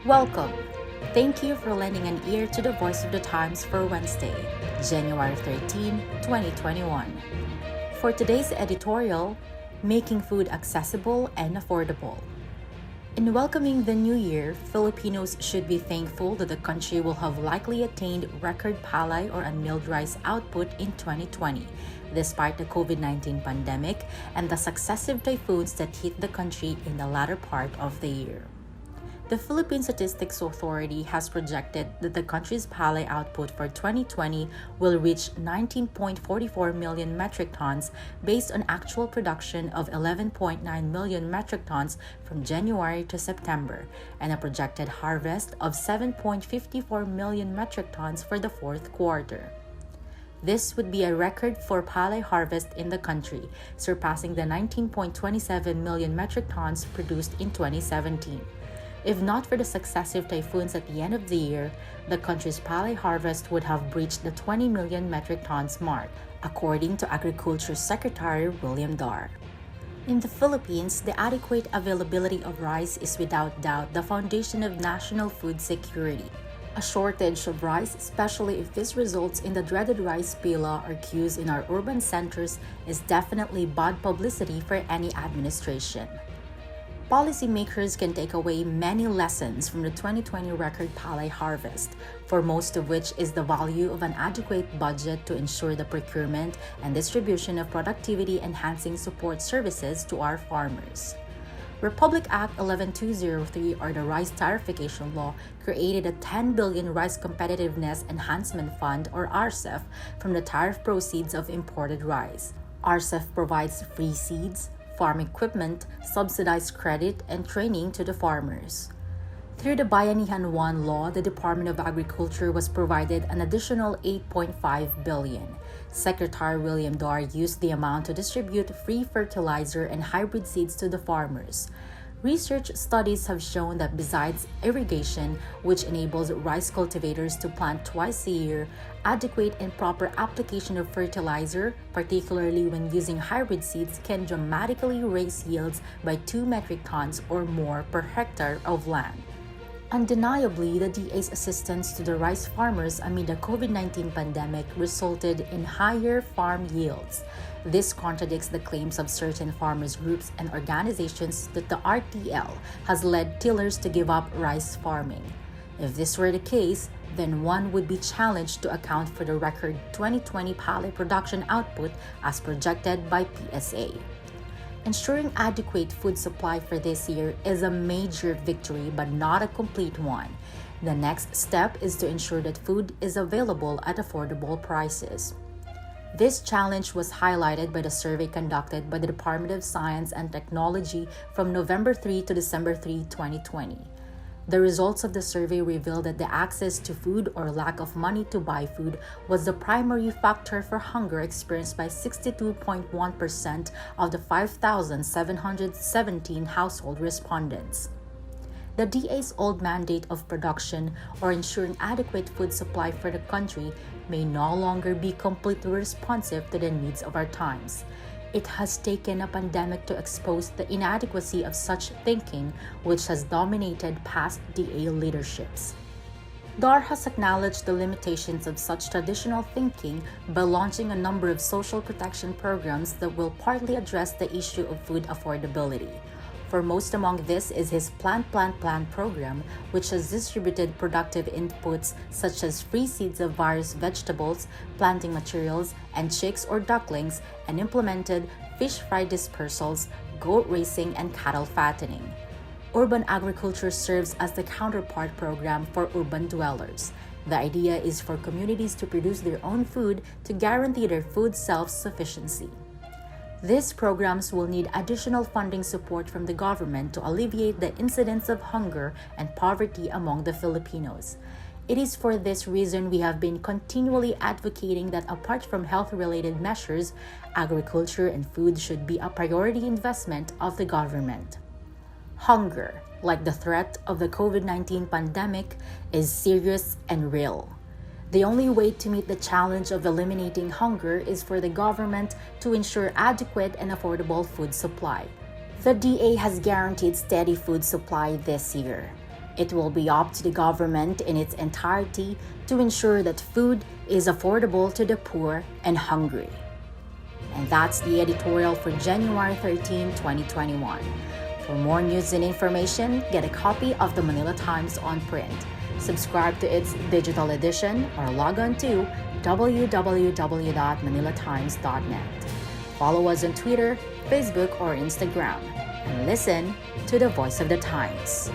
Welcome. Thank you for lending an ear to the Voice of the Times for Wednesday, January 13, 2021. For today's editorial, Making Food Accessible and Affordable. In welcoming the new year, Filipinos should be thankful that the country will have likely attained record palay or unmilled rice output in 2020, despite the COVID-19 pandemic and the successive typhoons that hit the country in the latter part of the year. The Philippine Statistics Authority has projected that the country's palay output for 2020 will reach 19.44 million metric tons based on actual production of 11.9 million metric tons from January to September, and a projected harvest of 7.54 million metric tons for the fourth quarter. This would be a record for palay harvest in the country, surpassing the 19.27 million metric tons produced in 2017. If not for the successive typhoons at the end of the year, the country's palay harvest would have breached the 20 million metric tons mark, according to Agriculture Secretary William Dar. In the Philippines, the adequate availability of rice is without doubt the foundation of national food security. A shortage of rice, especially if this results in the dreaded rice pila or queues in our urban centers, is definitely bad publicity for any administration. Policymakers can take away many lessons from the 2020 record palay harvest, for most of which is the value of an adequate budget to ensure the procurement and distribution of productivity-enhancing support services to our farmers. Republic Act 11203, or the Rice Tariffication Law, created a 10 billion Rice Competitiveness Enhancement Fund, or RCEF, from the tariff proceeds of imported rice. RCEF provides free seeds, farm equipment, subsidized credit, and training to the farmers. Through the Bayanihan 1 law, the Department of Agriculture was provided an additional 8.5 billion. Secretary William Dar used the amount to distribute free fertilizer and hybrid seeds to the farmers. Research studies have shown that besides irrigation, which enables rice cultivators to plant twice a year, adequate and proper application of fertilizer, particularly when using hybrid seeds, can dramatically raise yields by 2 metric tons or more per hectare of land. Undeniably, the DA's assistance to the rice farmers amid the COVID-19 pandemic resulted in higher farm yields. This contradicts the claims of certain farmers' groups and organizations that the RTL has led tillers to give up rice farming. If this were the case, then one would be challenged to account for the record 2020 palay production output as projected by PSA. Ensuring adequate food supply for this year is a major victory but not a complete one. The next step is to ensure that food is available at affordable prices. This challenge was highlighted by the survey conducted by the Department of Science and Technology from November 3 to December 3, 2020. The results of the survey revealed that the access to food or lack of money to buy food was the primary factor for hunger experienced by 62.1% of the 5,717 household respondents. The DA's old mandate of production, or ensuring adequate food supply for the country, may no longer be completely responsive to the needs of our times. It has taken a pandemic to expose the inadequacy of such thinking, which has dominated past DA leaderships. Dar has acknowledged the limitations of such traditional thinking by launching a number of social protection programs that will partly address the issue of food affordability. Foremost among this is his Plant program, which has distributed productive inputs such as free seeds of various vegetables, planting materials, and chicks or ducklings, and implemented fish fry dispersals, goat racing, and cattle fattening. Urban agriculture serves as the counterpart program for urban dwellers. The idea is for communities to produce their own food to guarantee their food self-sufficiency. These programs will need additional funding support from the government to alleviate the incidence of hunger and poverty among the Filipinos. It is for this reason we have been continually advocating that apart from health-related measures, agriculture and food should be a priority investment of the government. Hunger, like the threat of the COVID-19 pandemic, is serious and real. The only way to meet the challenge of eliminating hunger is for the government to ensure adequate and affordable food supply. The DA has guaranteed steady food supply this year. It will be up to the government in its entirety to ensure that food is affordable to the poor and hungry. And that's the editorial for January 13, 2021. For more news and information, get a copy of the Manila Times on print. Subscribe to its digital edition or log on to www.manilatimes.net. Follow us on Twitter, Facebook, or Instagram, and listen to the Voice of the Times.